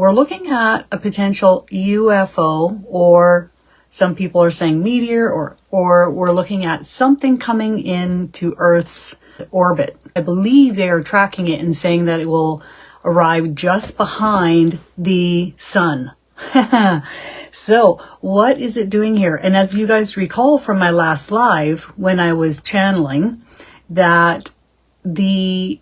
we're looking at a potential UFO, or some people are saying meteor, or we're looking at something coming into Earth's orbit. I believe they are tracking it and saying that it will arrive just behind the sun. So what is it doing here? And as you guys recall from my last live, when I was channeling, that the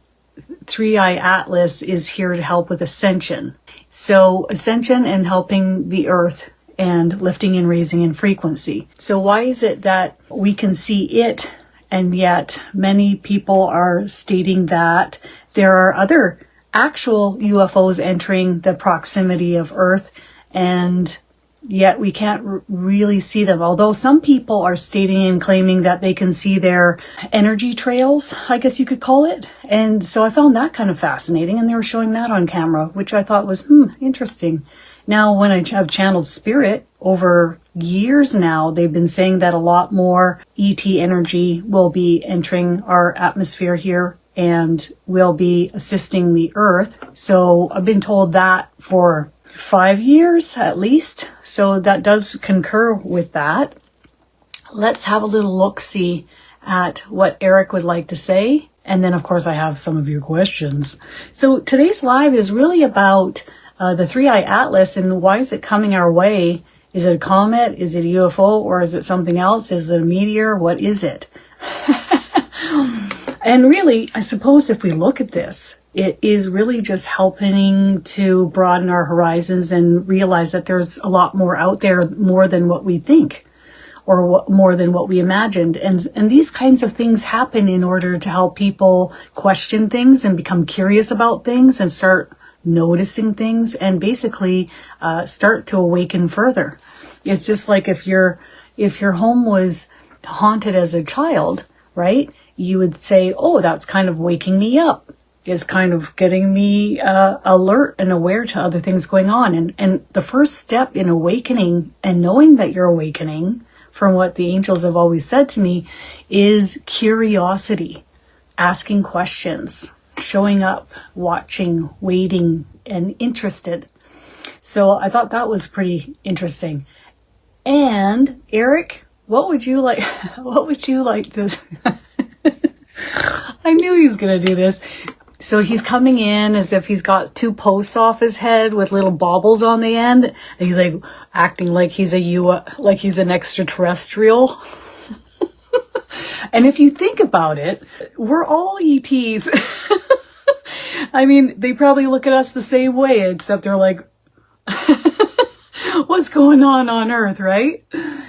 3-Eye Atlas is here to help with ascension. So ascension and helping the earth and lifting and raising in frequency. So why is it that we can see it, and yet many people are stating that there are other actual UFOs entering the proximity of Earth, and yet we can't really see them. Although some people are stating and claiming that they can see their energy trails, I guess you could call it. And so I found that kind of fascinating, and they were showing that on camera, which I thought was interesting. Now, when I have channeled spirit over years now, they've been saying that a lot more ET energy will be entering our atmosphere here and will be assisting the earth. So I've been told that for 5 years at least. So that does concur with that. Let's have a little look-see at what Erik would like to say. And then, of course, I have some of your questions. So today's live is really about the 3-Eye Atlas and why is it coming our way? Is it a comet? Is it a UFO? Or is it something else? Is it a meteor? What is it? And really, I suppose if we look at this, it is really just helping to broaden our horizons and realize that there's a lot more out there, more than what we think, or more than what we imagined. And these kinds of things happen in order to help people question things and become curious about things and start noticing things and basically start to awaken further. It's just like if your home was haunted as a child, right? You would say, oh, that's kind of waking me up. It's kind of getting me alert and aware to other things going on. And the first step in awakening and knowing that you're awakening, from what the angels have always said to me, is curiosity, asking questions, showing up, watching, waiting, and interested. So I thought that was pretty interesting. And Erik, what would you like to I knew he was going to do this. So he's coming in as if he's got 2 posts off his head with little baubles on the end. And he's like acting like he's like he's an extraterrestrial. And if you think about it, we're all ETs. I mean, they probably look at us the same way, except they're like, what's going on Earth, right?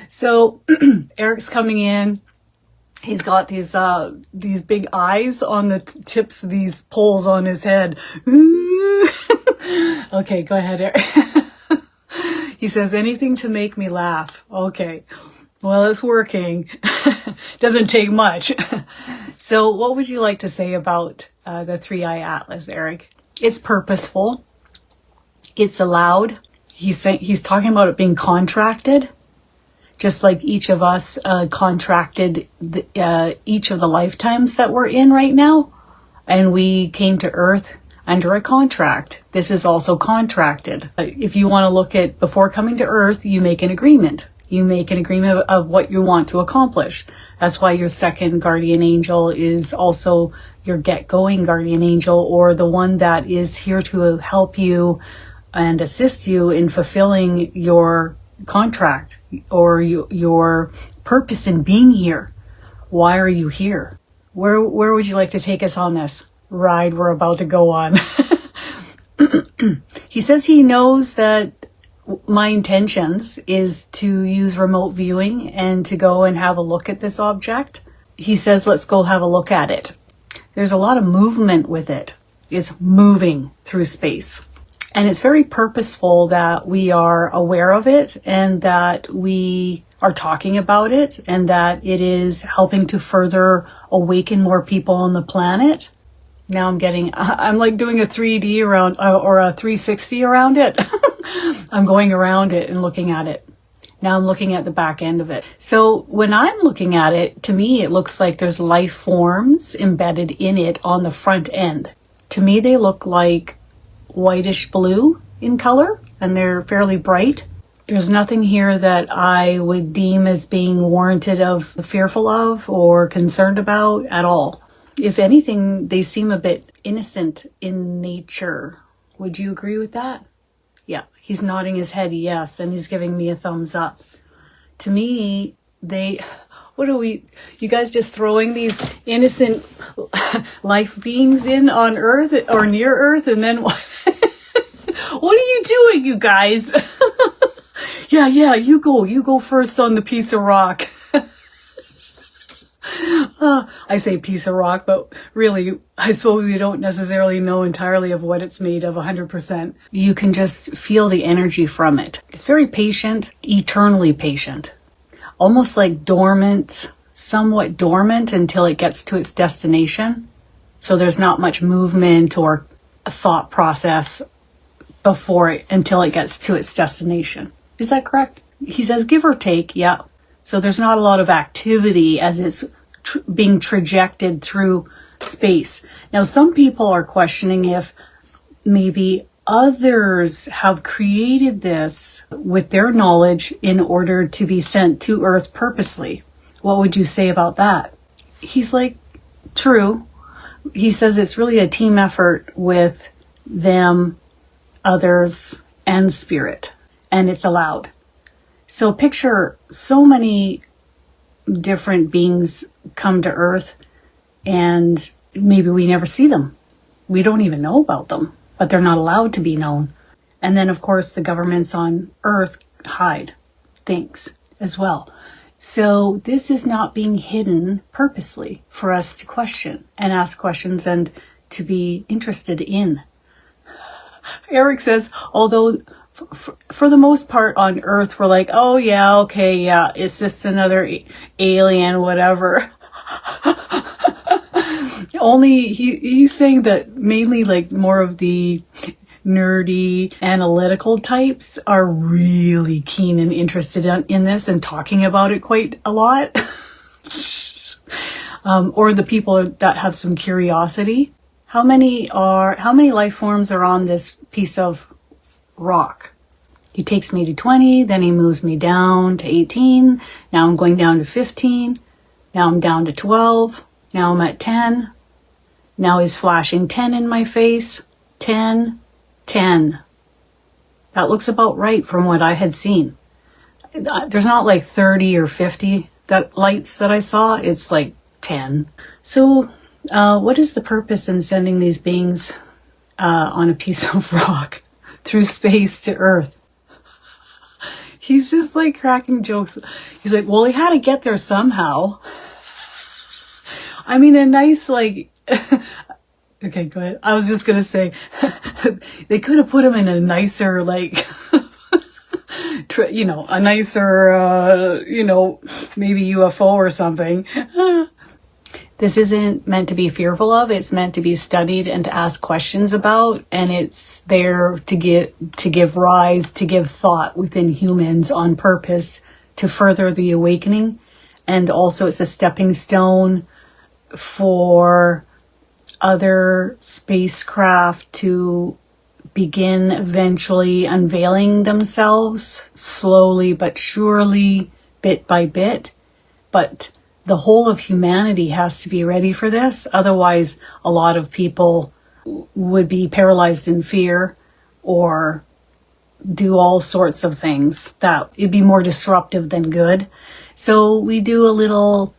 So Erik's coming in. He's got these big eyes on the tips of these poles on his head. Okay, go ahead, Erik. He says, anything to make me laugh. Okay, well, it's working. Doesn't take much. So what would you like to say about the 3-Eye Atlas, Erik? It's purposeful. It's allowed. He's talking about it being contracted. Just like each of us contracted each of the lifetimes that we're in right now. And we came to Earth under a contract. This is also contracted. If you want to look at before coming to Earth, you make an agreement. You make an agreement of what you want to accomplish. That's why your second guardian angel is also your get-going guardian angel, or the one that is here to help you and assist you in fulfilling your contract or your purpose in being here. Why are you here? Where would you like to take us on this ride we're about to go on? He says he knows that my intentions is to use remote viewing and to go and have a look at this object. He says, let's go have a look at it. There's a lot of movement with it. It's moving through space. And it's very purposeful that we are aware of it and that we are talking about it and that it is helping to further awaken more people on the planet. Now I'm like doing a 3D around or a 360 around it. I'm going around it and looking at it. Now I'm looking at the back end of it. So when I'm looking at it, to me, it looks like there's life forms embedded in it on the front end. To me, they look like whitish blue, in color and they're fairly bright. There's nothing here that I would deem as being warranted of, fearful of, or concerned about at all. If anything, they seem a bit innocent in nature. Would you agree with that? Yeah, he's nodding his head yes, and he's giving me a thumbs up. To me, you guys just throwing these innocent life beings in on Earth or near Earth, and then what? What are you doing, you guys? Yeah, you go first on the piece of rock. I say piece of rock, but really, I suppose we don't necessarily know entirely of what it's made of 100%. You can just feel the energy from it. It's very patient, eternally patient. Almost like dormant, somewhat dormant until it gets to its destination. So there's not much movement or a thought process until it gets to its destination. Is that correct? He says give or take, yeah. So there's not a lot of activity as it's being trajected through space. Now, some people are questioning if maybe others have created this with their knowledge in order to be sent to Earth purposely. What would you say about that? He's like, true. He says it's really a team effort with them, others, and spirit, and it's allowed. So picture so many different beings come to Earth and maybe we never see them. We don't even know about them, but they're not allowed to be known. And then, of course, the governments on Earth hide things as well. So this is not being hidden purposely for us to question and ask questions and to be interested in. Erik says, although for the most part on Earth, we're like, oh yeah, okay, yeah, it's just another alien, whatever. Only he's saying that mainly like more of the nerdy analytical types are really keen and interested in this and talking about it quite a lot. Or the people that have some curiosity. How many life forms are on this piece of rock? He takes me to 20, then he moves me down to 18. Now I'm going down to 15. Now I'm down to 12. Now I'm at 10. Now he's flashing 10 in my face. 10, 10. That looks about right from what I had seen. There's not like 30 or 50 lights that I saw. It's like 10. So what is the purpose in sending these beings on a piece of rock through space to Earth? He's just like cracking jokes. He's like, well, he had to get there somehow. I mean, a nice like, okay, go ahead. I was just going to say, they could have put him in a nicer, like, a nicer, maybe UFO or something. This isn't meant to be fearful of. It's meant to be studied and to ask questions about. And it's there to give rise, to give thought within humans on purpose to further the awakening. And also it's a stepping stone for other spacecraft to begin eventually unveiling themselves slowly but surely, bit by bit. But the whole of humanity has to be ready for this. Otherwise, a lot of people would be paralyzed in fear or do all sorts of things that it'd be more disruptive than good. So we do a little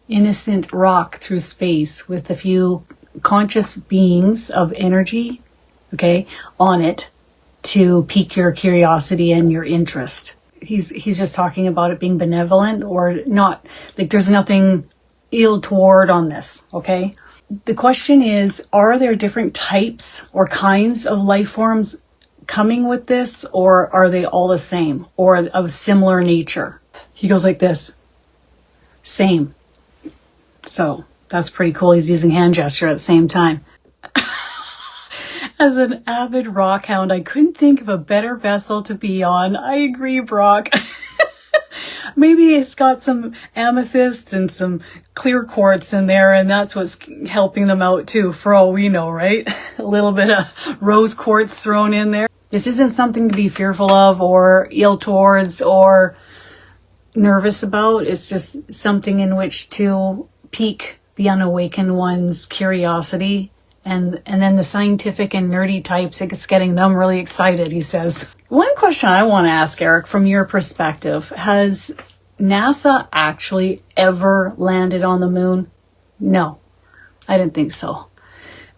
innocent rock through space with a few conscious beings of energy, okay, on it to pique your curiosity and your interest. He's just talking about it being benevolent or not, like there's nothing ill toward on this, okay? The question is, are there different types or kinds of life forms coming with this, or are they all the same or of similar nature? He goes like this, same. So that's pretty cool. He's using hand gesture at the same time. As an avid rock hound, I couldn't think of a better vessel to be on. I agree, Brock. Maybe it's got some amethyst and some clear quartz in there, and that's what's helping them out too, for all we know, right? A little bit of rose quartz thrown in there. This isn't something to be fearful of or ill towards or nervous about. It's just something in which to pique the unawakened one's curiosity. And then the scientific and nerdy types, it's getting them really excited, he says. One question I want to ask, Erik, from your perspective, has NASA actually ever landed on the moon? No, I didn't think so.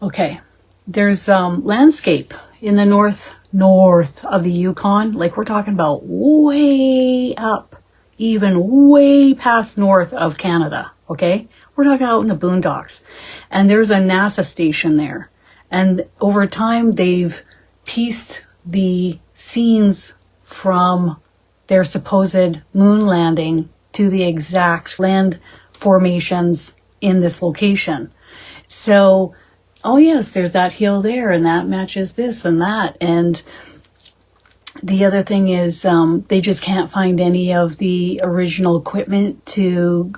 Okay, there's landscape in the north of the Yukon. Like, we're talking about way up, even way past north of Canada, okay? We're talking out in the boondocks. And there's a NASA station there. And over time, they've pieced the scenes from their supposed moon landing to the exact land formations in this location. So, oh yes, there's that hill there, and that matches this and that. And the other thing is, they just can't find any of the original equipment to,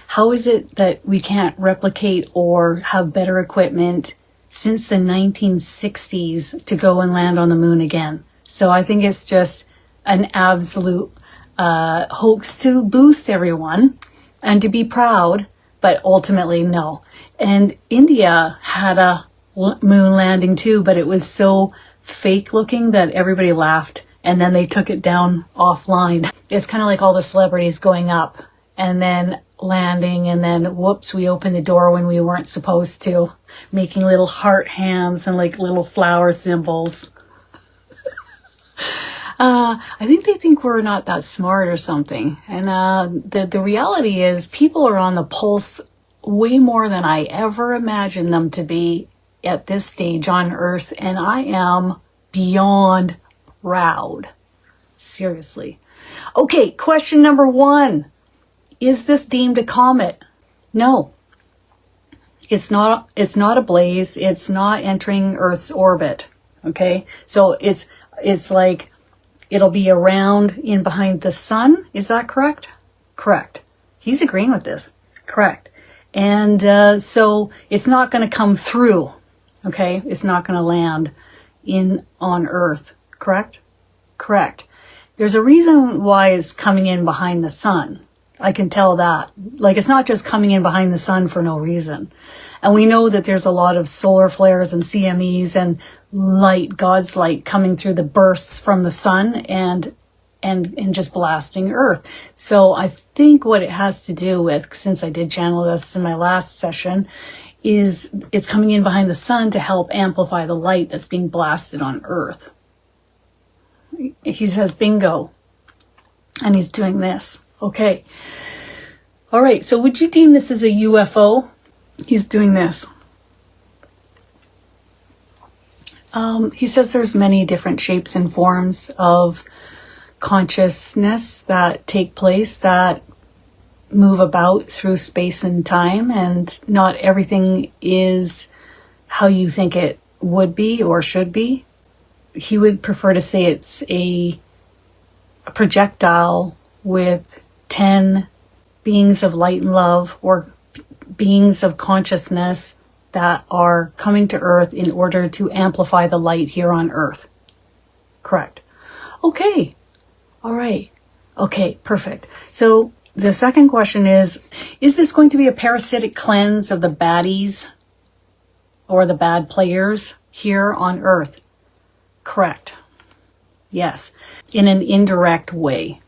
how is it that we can't replicate or have better equipment since the 1960s to go and land on the moon again? So I think it's just an absolute hoax to boost everyone and to be proud, but ultimately no. And India had a moon landing too, but it was so fake looking that everybody laughed, and then they took it down offline. It's kind of like all the celebrities going up and then landing, and then whoops, we opened the door when we weren't supposed to, making little heart hands and like little flower symbols. I think they think we're not that smart or something. And the reality is, people are on the pulse way more than I ever imagined them to be at this stage on Earth, and I am beyond proud. Seriously. Okay, question number 1. Is this deemed a comet? No. It's not a blaze. It's not entering Earth's orbit. Okay? So it's like it'll be around in behind the sun. Is that correct? Correct. He's agreeing with this. Correct. And so it's not going to come through. Okay, it's not going to land on Earth, correct? Correct. There's a reason why it's coming in behind the sun. I can tell that. Like, it's not just coming in behind the sun for no reason. And we know that there's a lot of solar flares and CMEs and light, God's light, coming through the bursts from the sun and just blasting Earth. So I think what it has to do with, since I did channel this in my last session, is it's coming in behind the sun to help amplify the light that's being blasted on Earth. He says bingo. And he's doing this. Okay. All right. So would you deem this as a UFO? He's doing this. He says there's many different shapes and forms of consciousness that take place, that move about through space and time, and not everything is how you think it would be or should be. He would prefer to say it's a projectile with 10 beings of light and love, or beings of consciousness that are coming to Earth in order to amplify the light here on Earth. Correct. Okay. All right. Okay, perfect. So the second question is this going to be a parasitic cleanse of the baddies or the bad players here on Earth? Correct. Yes, in an indirect way.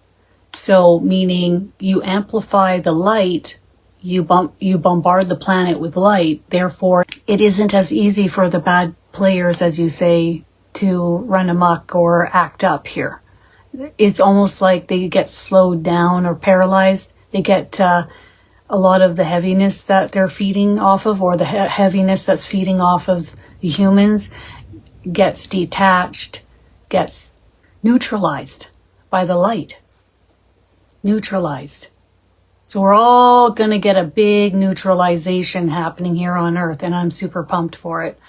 So meaning you amplify the light, you bombard the planet with light, therefore it isn't as easy for the bad players, as you say, to run amok or act up here. It's almost like they get slowed down or paralyzed. They get a lot of the heaviness that they're feeding off of, or the heaviness that's feeding off of the humans, gets detached, gets neutralized by the light. Neutralized. So we're all going to get a big neutralization happening here on Earth, and I'm super pumped for it.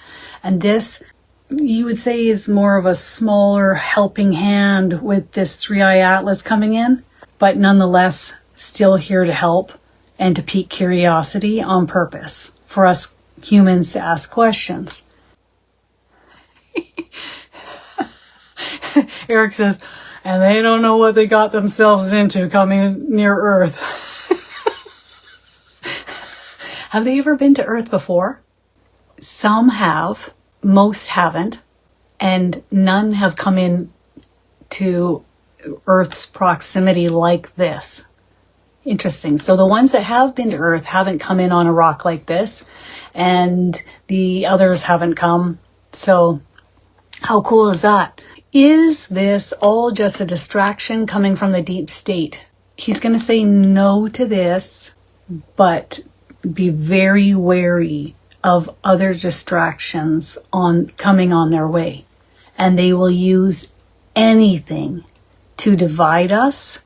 And this, you would say, is more of a smaller helping hand with this 3i Atlas coming in. but nonetheless still here to help and to pique curiosity on purpose for us humans to ask questions. Erik says, and they don't know what they got themselves into coming near Earth. Have they ever been to Earth before? Some have, most haven't, and none have come in to Earth's proximity like this. Interesting. So the ones that have been to Earth haven't come in on a rock like this, and the others haven't come. So how cool is that? Is this all just a distraction coming from the deep state? He's going to say no to this, but be very wary of other distractions coming on their way. And they will use anything to divide us.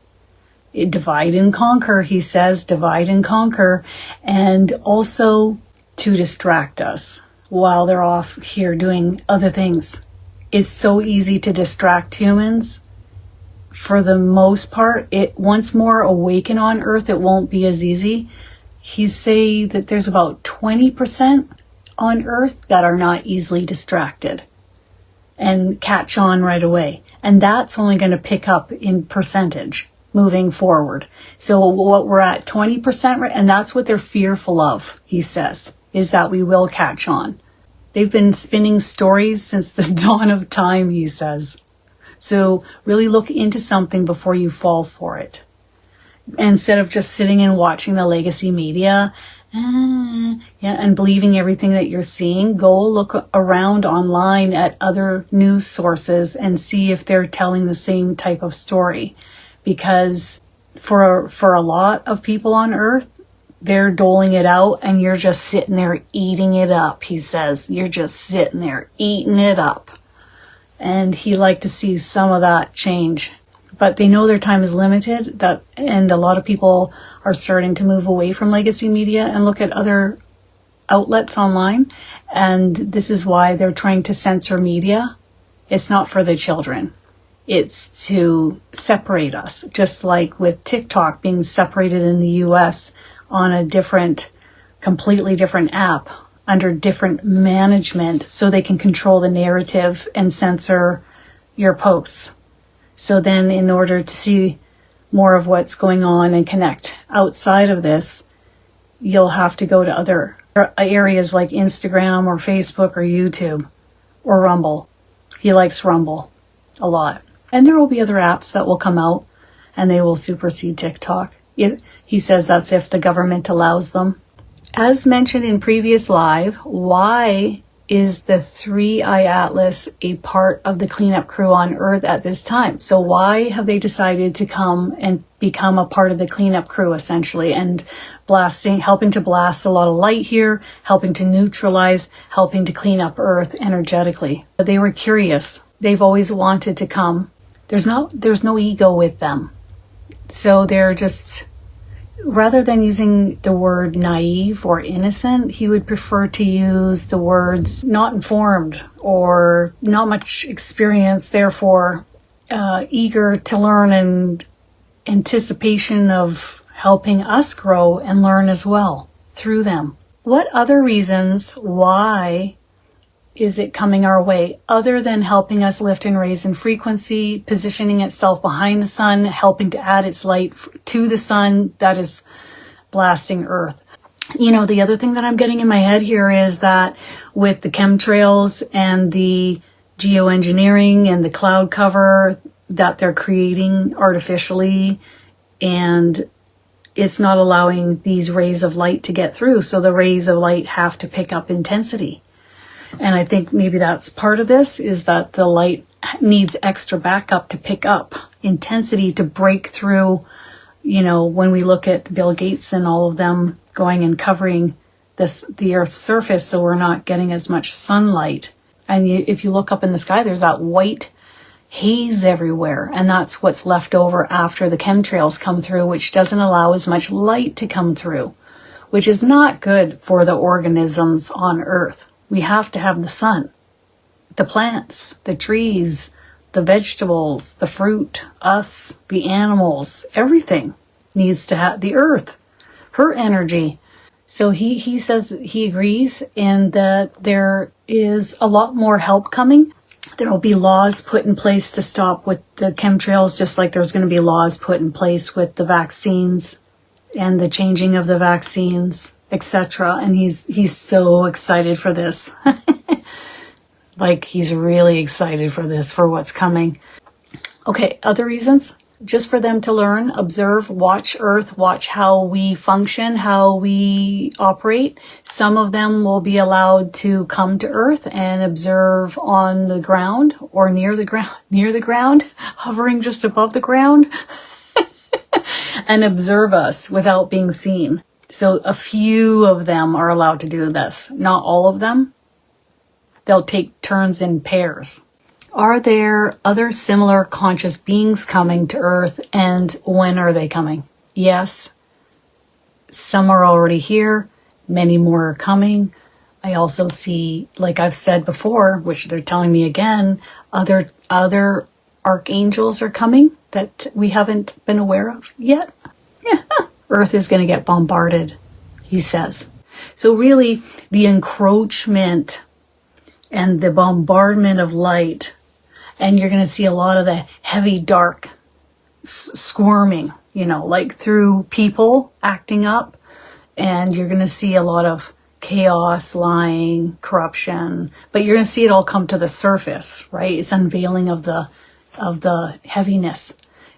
Divide and conquer, he says, divide and conquer, and also to distract us while they're off here doing other things. It's so easy to distract humans. For the most part, once more awaken on Earth, it won't be as easy. He say that there's about 20% on Earth that are not easily distracted and catch on right away. And that's only going to pick up in percentage moving forward. So what we're at 20%, and that's what they're fearful of, he says, is that we will catch on. They've been spinning stories since the dawn of time, he says. So really look into something before you fall for it. Instead of just sitting and watching the legacy media and believing everything that you're seeing, go look around online at other news sources and see if they're telling the same type of story. Because for a lot of people on Earth, they're doling it out and you're just sitting there eating it up, he says. You're just sitting there eating it up. And he'd like to see some of that change. But they know their time is limited, and a lot of people are starting to move away from legacy media and look at other outlets online. And this is why they're trying to censor media. It's not for the children. It's to separate us, just like with TikTok being separated in the US on a completely different app under different management so they can control the narrative and censor your posts. So then in order to see more of what's going on and connect outside of this, you'll have to go to other areas like Instagram or Facebook or YouTube or Rumble. He likes Rumble a lot. And there will be other apps that will come out and they will supersede TikTok. He says that's if the government allows them. As mentioned in previous live, why is the 3-Eye Atlas a part of the cleanup crew on Earth at this time? So why have they decided to come and become a part of the cleanup crew, essentially, and helping to blast a lot of light here, helping to neutralize, helping to clean up Earth energetically? But they were curious. They've always wanted to come. There's no ego with them. So they're just, rather than using the word naive or innocent, he would prefer to use the words not informed or not much experience, therefore eager to learn and anticipation of helping us grow and learn as well through them. What other reasons why is it coming our way other than helping us lift and raise in frequency, positioning itself behind the sun, helping to add its light to the sun that is blasting Earth? You know, the other thing that I'm getting in my head here is that with the chemtrails and the geoengineering and the cloud cover that they're creating artificially, and it's not allowing these rays of light to get through. So the rays of light have to pick up intensity. And I think maybe that's part of this, is that the light needs extra backup to pick up intensity to break through. You know, when we look at Bill Gates and all of them going and covering the Earth's surface so we're not getting as much sunlight. And if you look up in the sky, there's that white haze everywhere. And that's what's left over after the chemtrails come through, which doesn't allow as much light to come through, which is not good for the organisms on Earth. We have to have the sun, the plants, the trees, the vegetables, the fruit, us, the animals, everything needs to have the earth, her energy. So he says he agrees, and that there is a lot more help coming. There will be laws put in place to stop with the chemtrails, just like there's going to be laws put in place with the vaccines and the changing of the vaccines, etc. And he's so excited for this. Like, he's really excited for this, for what's coming. Okay, other reasons? Just for them to learn, observe, watch Earth, watch how we function, how we operate. Some of them will be allowed to come to Earth and observe on the ground or near the ground, hovering just above the ground, and observe us without being seen. So a few of them are allowed to do this, not all of them. They'll take turns in pairs. Are there other similar conscious beings coming to Earth, and when are they coming? Yes. Some are already here. Many more are coming. I also see, like I've said before, which they're telling me again, other archangels are coming that we haven't been aware of yet. Yeah. Earth is going to get bombarded, he says. So really, the encroachment and the bombardment of light, and you're going to see a lot of the heavy, dark squirming, like through people acting up. And you're going to see a lot of chaos, lying, corruption. But you're going to see it all come to the surface, right? It's unveiling of the heaviness.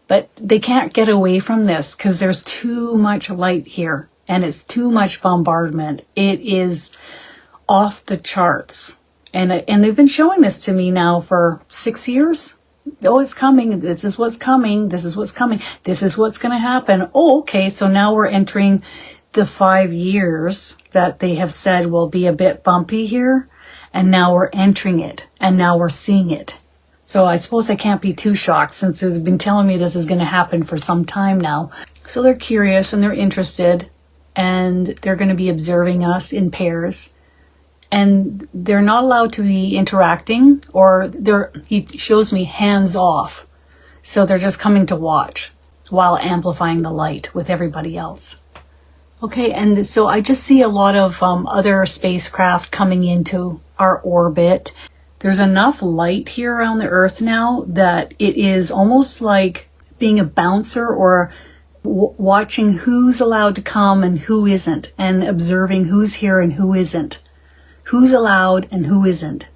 But they can't get away from this because there's too much light here. And it's too much bombardment. It is off the charts. And they've been showing this to me now for 6 years. Oh, it's coming. This is what's coming. This is what's coming. This is what's going to happen. Oh, okay. So now we're entering the 5 years that they have said will be a bit bumpy here. And now we're entering it. And now we're seeing it. So I suppose I can't be too shocked since they've been telling me this is going to happen for some time now. So they're curious and they're interested. And they're going to be observing us in pairs. And they're not allowed to be interacting, or he shows me hands off. So they're just coming to watch while amplifying the light with everybody else. Okay, and so I just see a lot of other spacecraft coming into our orbit. There's enough light here around the Earth now that it is almost like being a bouncer or watching who's allowed to come and who isn't, and observing who's here and who isn't. Who's allowed and who isn't.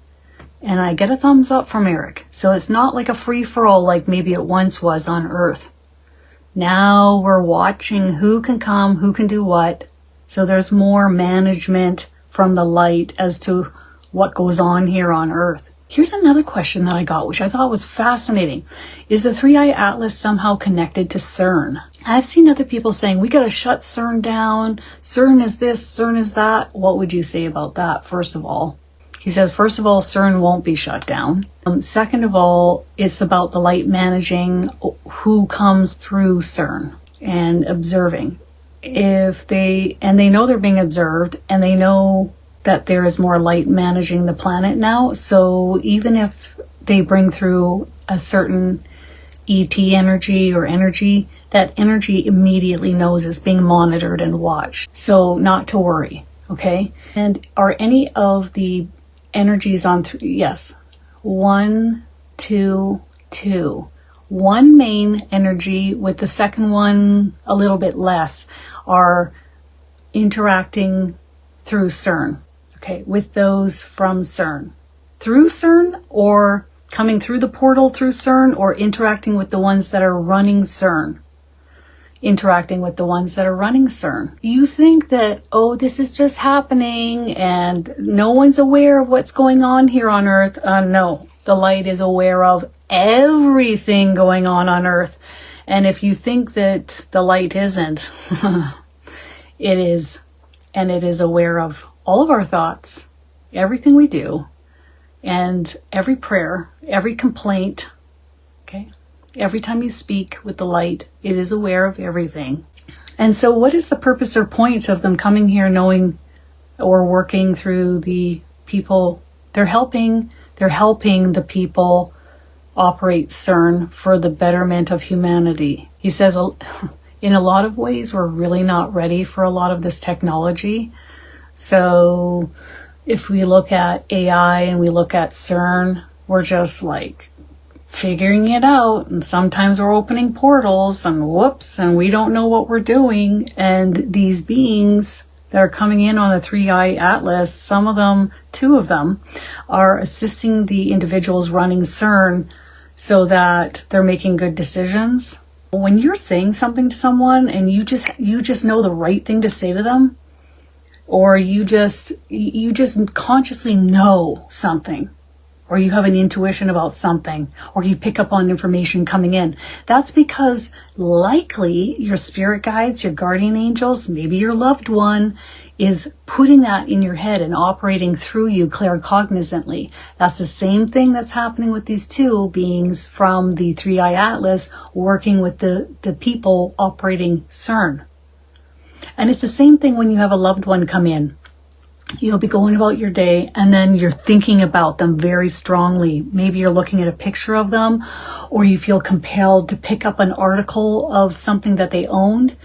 And I get a thumbs up from Erik. So it's not like a free-for-all like maybe it once was on Earth. Now we're watching who can come, who can do what. So there's more management from the light as to what goes on here on Earth. Here's another question that I got, which I thought was fascinating. Is the Three-Eye Atlas somehow connected to CERN? I've seen other people saying, we got to shut CERN down. CERN is this, CERN is that. What would you say about that, first of all? He says, first of all, CERN won't be shut down. Second of all, it's about the light managing who comes through CERN and observing. They know they're being observed, and they know that there is more light managing the planet now. So even if they bring through a certain ET energy or energy, that energy immediately knows it's being monitored and watched. So not to worry, okay? And are any of the energies on yes. 1, 2, 2. One main energy with the second one a little bit less are interacting through CERN. Okay, with those from CERN. Through CERN, or coming through the portal through CERN, or interacting with the ones that are running CERN. Interacting with the ones that are running CERN. You think that, oh, this is just happening and no one's aware of what's going on here on Earth. No, the light is aware of everything going on Earth. And if you think that the light isn't, it is. And it is aware of all of our thoughts, everything we do, and every prayer, every complaint, okay? Every time you speak with the light, it is aware of everything. And so what is the purpose or point of them coming here knowing or working through the people? They're helping the people operate CERN for the betterment of humanity. He says in a lot of ways, we're really not ready for a lot of this technology. So if we look at AI and we look at CERN, we're just like figuring it out. And sometimes we're opening portals and whoops, and we don't know what we're doing. And these beings that are coming in on the 3i Atlas, some of them, 2 of them, are assisting the individuals running CERN so that they're making good decisions. When you're saying something to someone and you just know the right thing to say to them, or you just consciously know something, or you have an intuition about something, or you pick up on information coming in, that's because likely your spirit guides, your guardian angels, maybe your loved one is putting that in your head and operating through you claircognizantly. That's the same thing that's happening with these 2 beings from the 3i Atlas working with the people operating CERN. And it's the same thing when you have a loved one come in. You'll be going about your day and then you're thinking about them very strongly. Maybe you're looking at a picture of them, or you feel compelled to pick up an article of something that they owned.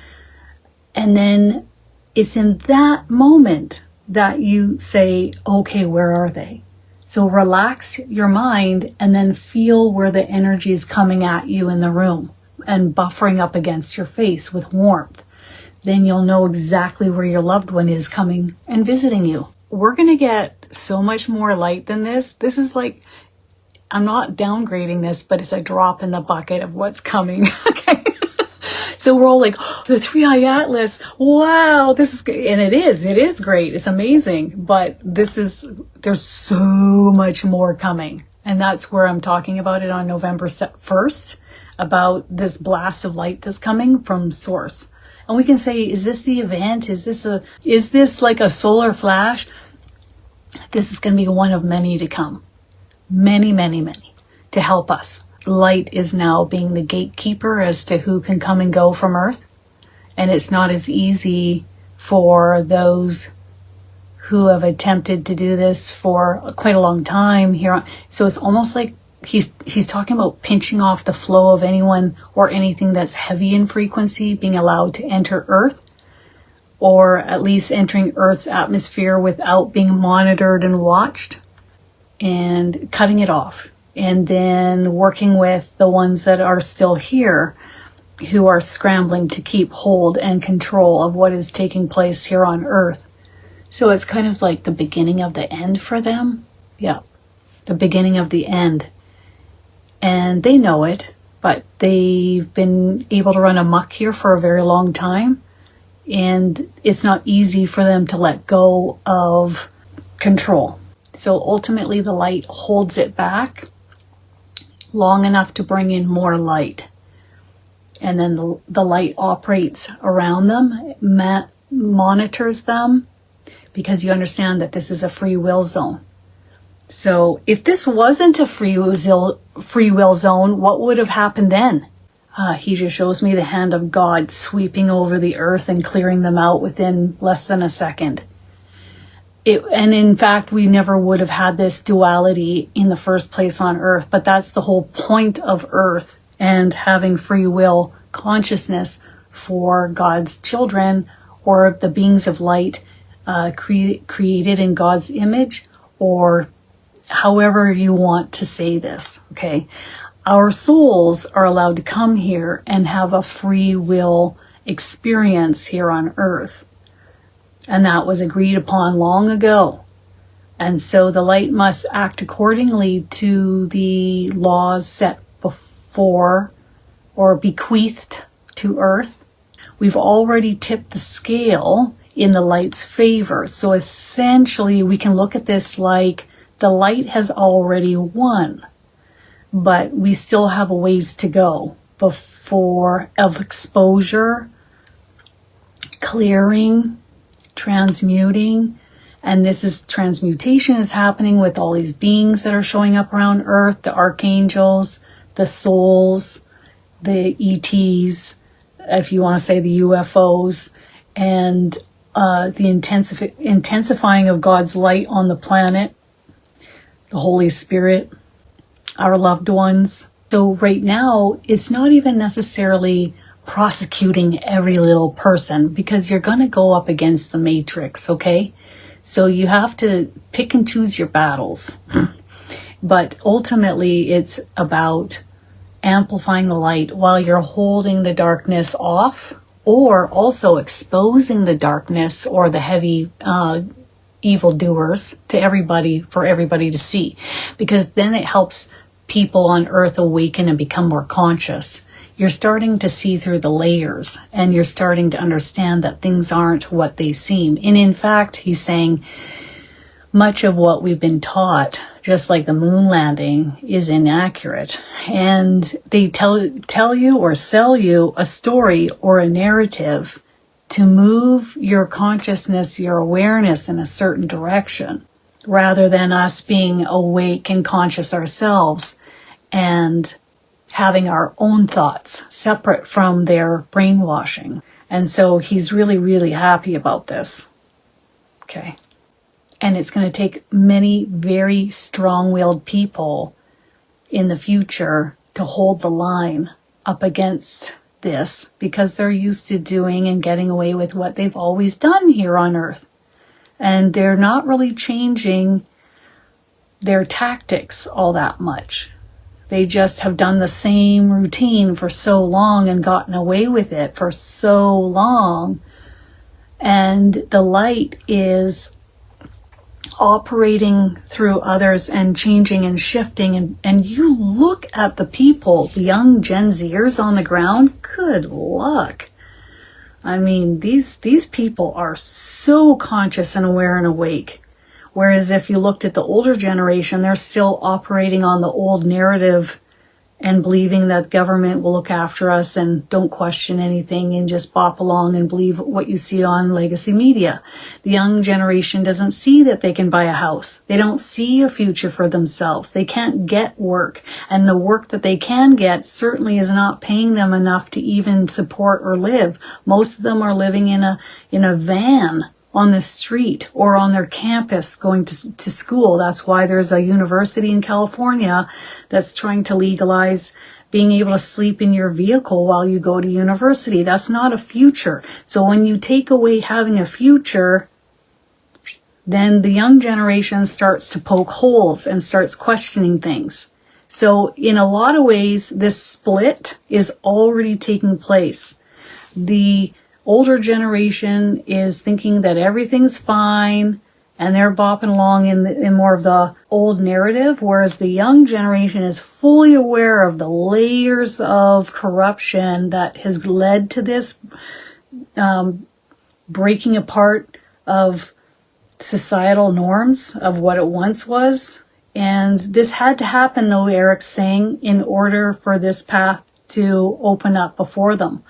And then it's in that moment that you say, okay, where are they? So relax your mind and then feel where the energy is coming at you in the room and buffering up against your face with warmth. Then you'll know exactly where your loved one is coming and visiting you. We're going to get so much more light than this. This is like, I'm not downgrading this, but it's a drop in the bucket of what's coming. Okay. So we're all like, oh, the 3i Atlas, wow, this is, and it is great. It's amazing. But there's so much more coming. And that's where I'm talking about it on November 1st, about this blast of light that's coming from source. And we can say, is this the event? Is this like a solar flash? This is going to be one of many to come. Many, many, many to help us. Light is now being the gatekeeper as to who can come and go from Earth. And it's not as easy for those who have attempted to do this for quite a long time here. So it's almost like he's talking about pinching off the flow of anyone or anything that's heavy in frequency being allowed to enter Earth, or at least entering Earth's atmosphere without being monitored and watched, and cutting it off. And then working with the ones that are still here who are scrambling to keep hold and control of what is taking place here on Earth. So it's kind of like the beginning of the end for them. Yeah, the beginning of the end. And they know it, but they've been able to run amok here for a very long time. And it's not easy for them to let go of control. So ultimately the light holds it back long enough to bring in more light. And then the light operates around them, monitors them, because you understand that this is a free will zone. So if this wasn't a free will zone, what would have happened then? He just shows me the hand of God sweeping over the earth and clearing them out within less than a second. And in fact, we never would have had this duality in the first place on Earth, but that's the whole point of Earth and having free will consciousness for God's children, or the beings of light created in God's image, or however you want to say this, okay? Our souls are allowed to come here and have a free will experience here on Earth. And that was agreed upon long ago. And so the light must act accordingly to the laws set before or bequeathed to Earth. We've already tipped the scale in the light's favor. So essentially we can look at this like the light has already won, but we still have a ways to go before of exposure, clearing, transmuting. And this is transmutation is happening with all these beings that are showing up around Earth, the archangels, the souls, the ETs, if you want to say the UFOs, and the intensifying of God's light on the planet, the Holy Spirit, our loved ones. So right now, it's not even necessarily prosecuting every little person, because you're going to go up against the matrix, okay? So you have to pick and choose your battles. But ultimately, it's about amplifying the light while you're holding the darkness off, or also exposing the darkness or the heavy evildoers to everybody, for everybody to see, because then it helps people on earth awaken and become more conscious. You're starting to see through the layers, and you're starting to understand that things aren't what they seem. And in fact, he's saying much of what we've been taught, just like the moon landing, is inaccurate. And they tell you or sell you a story or a narrative to move your consciousness, your awareness in a certain direction, rather than us being awake and conscious ourselves and having our own thoughts separate from their brainwashing. And so he's really, really happy about this. Okay. And it's going to take many very strong-willed people in the future to hold the line up against this, because they're used to doing and getting away with what they've always done here on Earth. And they're not really changing their tactics all that much. They just have done the same routine for so long and gotten away with it for so long. And the light is operating through others and changing and shifting. And you look at the people, the young Gen Zers on the ground, good luck. I mean, these people are so conscious and aware and awake. Whereas if you looked at the older generation, they're still operating on the old narrative and believing that government will look after us and don't question anything and just bop along and believe what you see on legacy media. The young generation doesn't see that they can buy a house. They don't see a future for themselves. They can't get work. And the work that they can get certainly is not paying them enough to even support or live. Most of them are living in a van on the street or on their campus going to school. That's why there's a university in California that's trying to legalize being able to sleep in your vehicle while you go to university. That's not a future. So when you take away having a future, then the young generation starts to poke holes and starts questioning things. So in a lot of ways, this split is already taking place. The older generation is thinking that everything's fine and they're bopping along in more of the old narrative, whereas the young generation is fully aware of the layers of corruption that has led to this breaking apart of societal norms of what it once was. And this had to happen, though, Erik's saying, in order for this path to open up before them.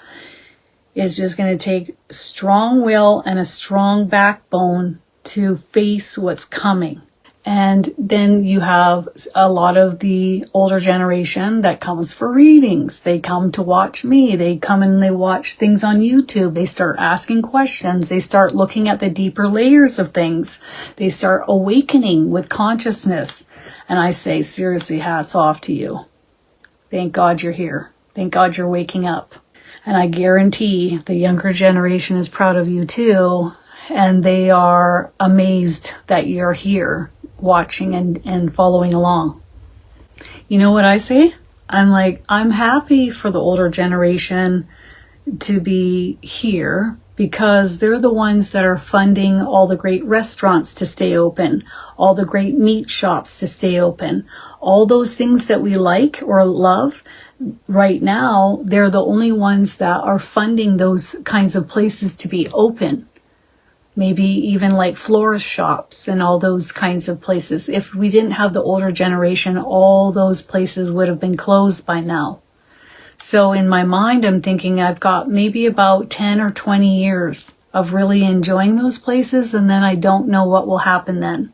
It's just going to take strong will and a strong backbone to face what's coming. And then you have a lot of the older generation that comes for readings. They come to watch me. They come and they watch things on YouTube. They start asking questions. They start looking at the deeper layers of things. They start awakening with consciousness. And I say, seriously, hats off to you. Thank God you're here. Thank God you're waking up. And I guarantee the younger generation is proud of you too. And they are amazed that you're here watching and following along. You know what I say? I'm happy for the older generation to be here, because they're the ones that are funding all the great restaurants to stay open, all the great meat shops to stay open, all those things that we like or love. Right now, they're the only ones that are funding those kinds of places to be open. Maybe even like florist shops and all those kinds of places. If we didn't have the older generation, all those places would have been closed by now. So in my mind, I'm thinking I've got maybe about 10 or 20 years of really enjoying those places, and then I don't know what will happen then.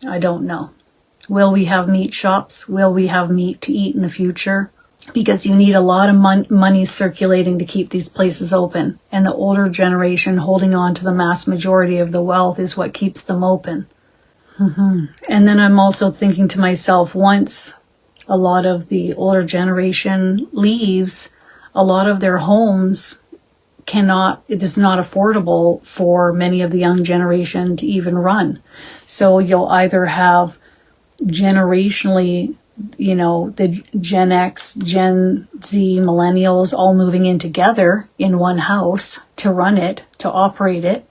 I don't know. Will we have meat shops? Will we have meat to eat in the future? Because you need a lot of money circulating to keep these places open. And the older generation holding on to the mass majority of the wealth is what keeps them open. And then I'm also thinking to myself, once a lot of the older generation leaves, a lot of their homes it is not affordable for many of the young generation to even run. So you'll either have generationally, the Gen X, Gen Z, millennials all moving in together in one house to run it, to operate it.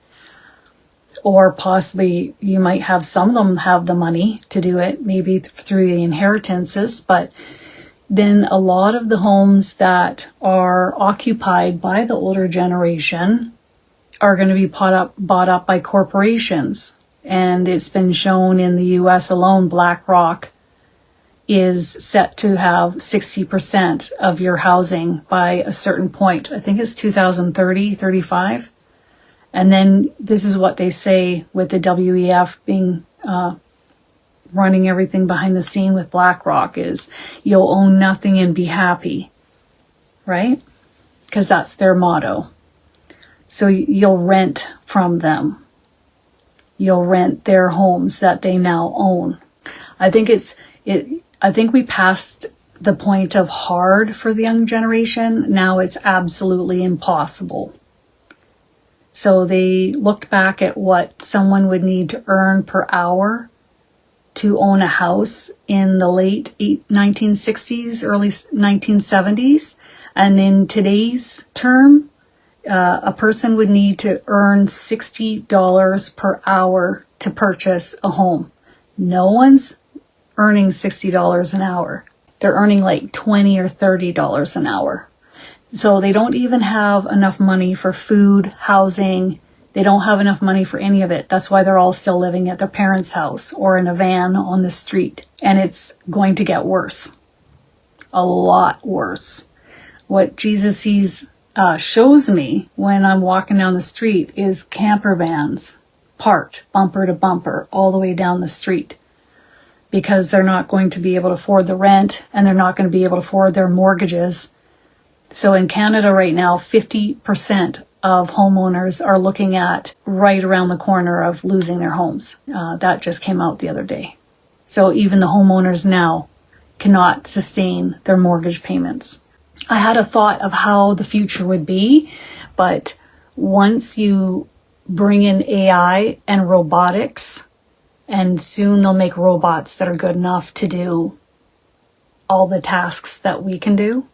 Or possibly you might have some of them have the money to do it, maybe through the inheritances, but then a lot of the homes that are occupied by the older generation are going to be bought up by corporations. And it's been shown in the US alone, BlackRock is set to have 60% of your housing by a certain point. I think it's 2030, 35. And then this is what they say with the WEF being running everything behind the scene with BlackRock is you'll own nothing and be happy, right? Because that's their motto. So you'll rent from them. You'll rent their homes that they now own. I think I think we passed the point of hard for the young generation. Now it's absolutely impossible. So they looked back at what someone would need to earn per hour to own a house in the late 1960s, early 1970s. And in today's term, a person would need to earn $60 per hour to purchase a home. No one's earning $60 an hour. They're earning like $20 or $30 an hour. So they don't even have enough money for food, housing. They don't have enough money for any of it. That's why they're all still living at their parents' house or in a van on the street. And it's going to get worse. A lot worse. What Jesus shows me when I'm walking down the street is camper vans parked bumper to bumper all the way down the street because they're not going to be able to afford the rent and they're not going to be able to afford their mortgages. So in Canada right now, 50% of homeowners are looking at right around the corner of losing their homes. That just came out the other day. So even the homeowners now cannot sustain their mortgage payments. I had a thought of how the future would be, but once you bring in AI and robotics, and soon they'll make robots that are good enough to do all the tasks that we can do,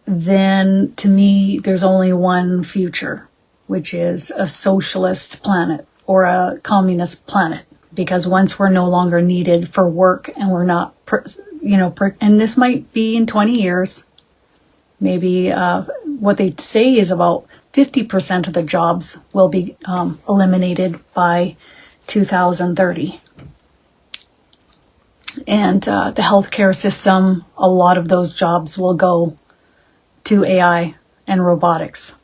then to me, there's only one future, which is a socialist planet or a communist planet. Because once we're no longer needed for work and we're not, and this might be in 20 years, maybe what they say is about 50% of the jobs will be eliminated by 2030. And the healthcare system, a lot of those jobs will go to AI and robotics.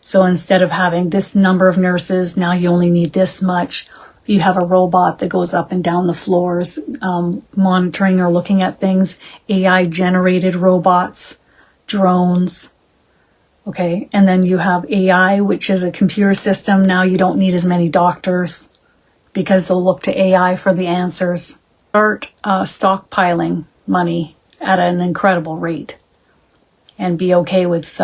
So instead of having this number of nurses, now you only need this much. You have a robot that goes up and down the floors, monitoring or looking at things, AI generated robots, drones. Okay. And then you have AI, which is a computer system. Now you don't need as many doctors because they'll look to AI for the answers. Start stockpiling money at an incredible rate. And be okay with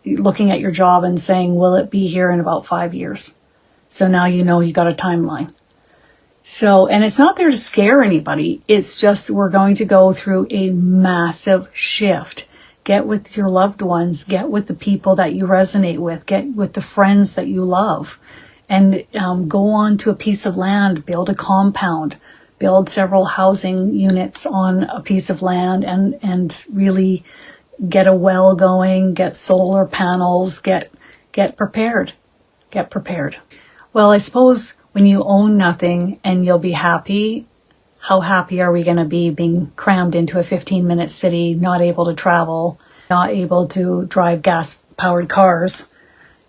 looking at your job and saying, will it be here in about 5 years? So now you know you got a timeline. So, and it's not there to scare anybody. It's just we're going to go through a massive shift. Get with your loved ones. Get with the people that you resonate with. Get with the friends that you love. And go on to a piece of land. Build a compound. Build several housing units on a piece of land and really get a well going, get solar panels, get prepared. Get prepared. Well, I suppose when you own nothing and you'll be happy, how happy are we going to be being crammed into a 15-minute city, not able to travel, not able to drive gas-powered cars,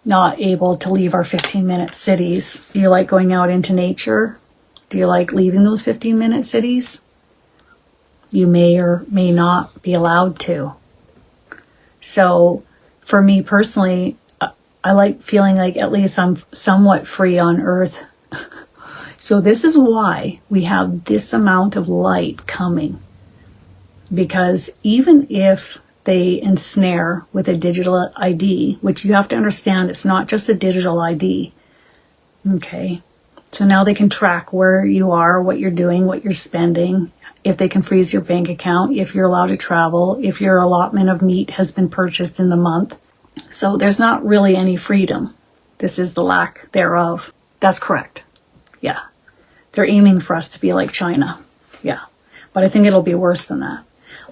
not able to leave our 15-minute cities? Do you like going out into nature? Do you like leaving those 15-minute cities? You may or may not be allowed to. So for me personally, I like feeling like at least I'm somewhat free on earth. So this is why we have this amount of light coming. Because even if they ensnare with a digital ID, which you have to understand, it's not just a digital ID. Okay. So now they can track where you are, what you're doing, what you're spending, if they can freeze your bank account, if you're allowed to travel, if your allotment of meat has been purchased in the month. So there's not really any freedom. This is the lack thereof. That's correct. Yeah. They're aiming for us to be like China. Yeah. But I think it'll be worse than that.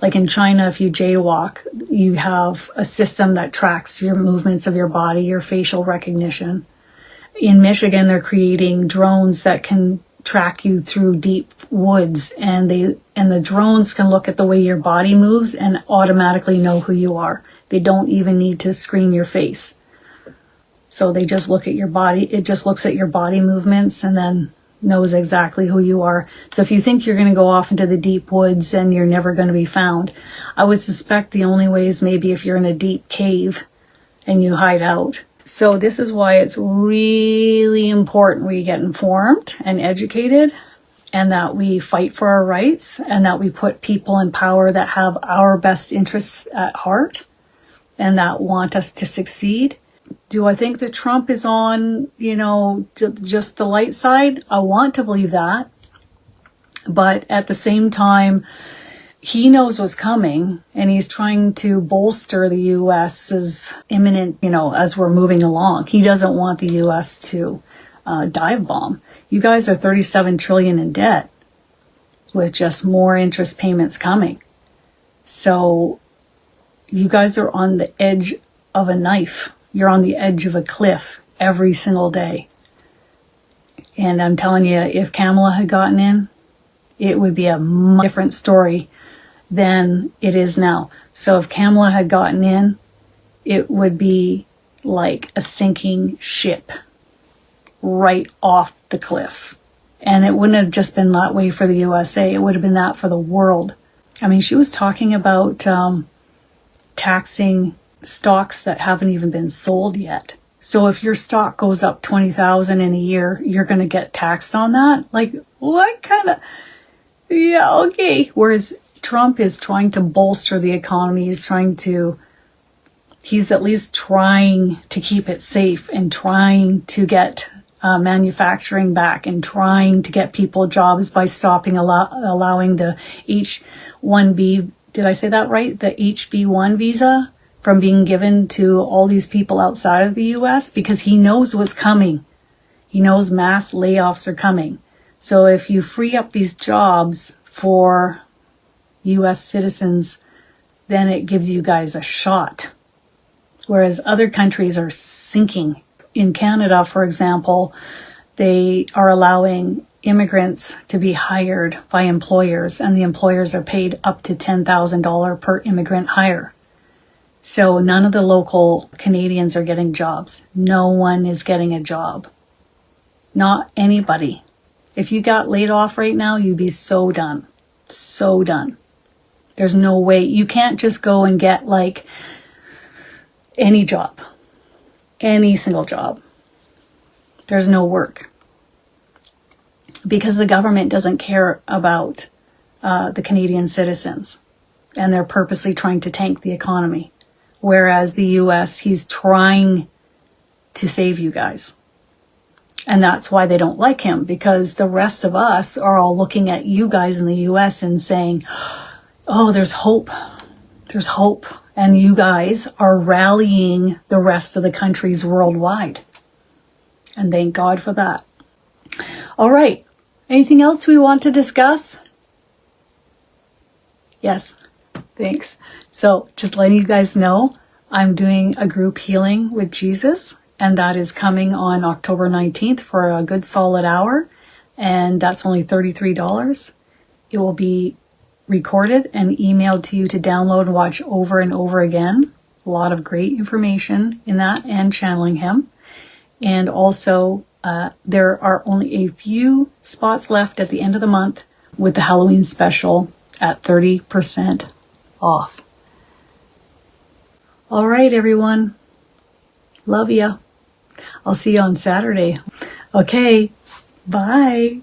Like in China, if you jaywalk, you have a system that tracks your movements of your body, your facial recognition. In Michigan, they're creating drones that can track you through deep woods, and the drones can look at the way your body moves and automatically know who you are. They don't even need to screen your face. So they just look at your body. It just looks at your body movements and then knows exactly who you are. So if you think you're going to go off into the deep woods and you're never going to be found, I would suspect the only way is maybe if you're in a deep cave and you hide out. So this is why it's really important we get informed and educated, and that we fight for our rights, and that we put people in power that have our best interests at heart and that want us to succeed. Do I think that Trump is on, just the light side? I want to believe that. But at the same time, he knows what's coming, and he's trying to bolster the U.S.'s imminent, as we're moving along. He doesn't want the U.S. to dive bomb. You guys are $37 trillion in debt with just more interest payments coming. So you guys are on the edge of a knife. You're on the edge of a cliff every single day. And I'm telling you, if Kamala had gotten in, it would be a much different story than it is now. So if Kamala had gotten in, it would be like a sinking ship right off the cliff. And it wouldn't have just been that way for the USA. It would have been that for the world. I mean, she was talking about taxing stocks that haven't even been sold yet. So if your stock goes up 20,000 in a year, you're going to get taxed on that? Like, what kind of... Yeah, okay. Whereas Trump is trying to bolster the economy. He's at least trying to keep it safe and trying to get manufacturing back and trying to get people jobs by stopping allowing the H-1B, did I say that right? The HB1 visa from being given to all these people outside of the U.S. because he knows what's coming. He knows mass layoffs are coming. So if you free up these jobs for U.S. citizens, then it gives you guys a shot. Whereas other countries are sinking. In Canada, for example, they are allowing immigrants to be hired by employers, and the employers are paid up to $10,000 per immigrant hire. So none of the local Canadians are getting jobs. No one is getting a job. Not anybody. If you got laid off right now, you'd be so done. So done. There's no way. You can't just go and get like any job. Any single job. There's no work. Because the government doesn't care about the Canadian citizens. And they're purposely trying to tank the economy. Whereas the U.S., he's trying to save you guys. And that's why they don't like him, because the rest of us are all looking at you guys in the U.S. and saying, oh, there's hope. There's hope. And you guys are rallying the rest of the countries worldwide. And thank God for that. All right. Anything else we want to discuss? Yes. Thanks. So just letting you guys know, I'm doing a group healing with Jesus. And that is coming on October 19th for a good solid hour. And that's only $33. It will be recorded and emailed to you to download and watch over and over again. A lot of great information in that and channeling him. And also, there are only a few spots left at the end of the month with the Halloween special at 30% off. All right, everyone. Love ya. I'll see you on Saturday. Okay. Bye.